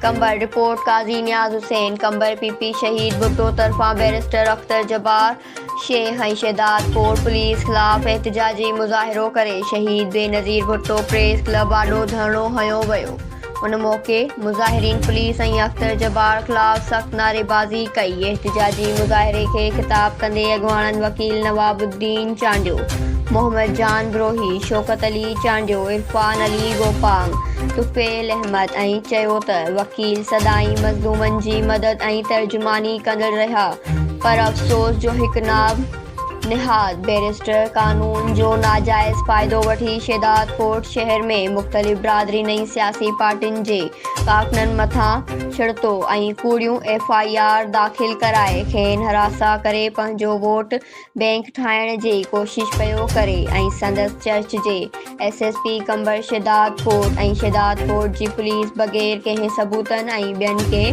Qambar report قاضي نياز حسين Qambar P شهيد بھٹو طرفان barrister Akhtar Jabbar Shahdadkot police خلاف احتجاجي مظاهرو ڪري شهيد بے نظير بھٹو پريس کلب آڏو ڌرڻو هنيو ويو. ان موقع مظاهرين پوليس ۽ اختر جبار خلاف سخت نعريبازي ڪئي. احتجاجي مظاهري کي خطاب ڪندي اڳواڻن وڪيل نواب الدين چانڊيو، محمد جان بروهي، شوڪت علي چانڊيو، عرفان علي گوپانگ، طفيل احمد ۽ چيو ته وڪيل سدائين مظلومن جي مدد ۽ ترجماني ڪندڙ رهيا، پر افسوس جو هڪ نهاد بئريسٽر قانون جو ناجائز فائدو وٺي شهدادڪوٽ شهر ۾ مختلف برادرين ۽ سياسي پارٽين جي ڪارڪنن مٿان ڇڙتو ۽ ڪوڙيون FIR داخل ڪرائي کين هراسا ڪري پنهنجو ووٽ بينڪ ٺاهڻ جي کوشش پيو ڪري ۽ سندس چرچ جي SSP قمبر شهدادڪوٽ ۽ شهدادڪوٽ جي پوليس بغير ڪنهن ثبوتن ۽ ٻين کي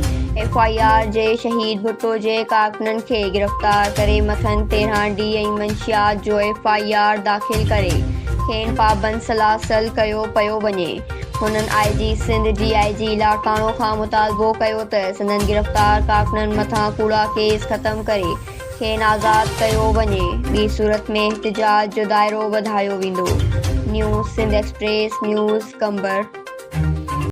FIR جي شهيد بھٽو جي ڪارڪنن کي گرفتار ڪري مٿن 13 ڊي ۽ منشيات جو FIR داخل ڪري کين پابند سلاسل ڪيو پيو وڃي. هنن IG سنڌ DIG لاڙڪاڻو کان مطالبو ڪيو ته سندن گرفتار ڪارڪنن مٿان ڪوڙا ڪيس ختم ڪري کين آزاد ڪيو وڃي. ٻي صورت ۾ احتجاج جو دائرو وڌايو ويندو. News Sindh express news Qambar.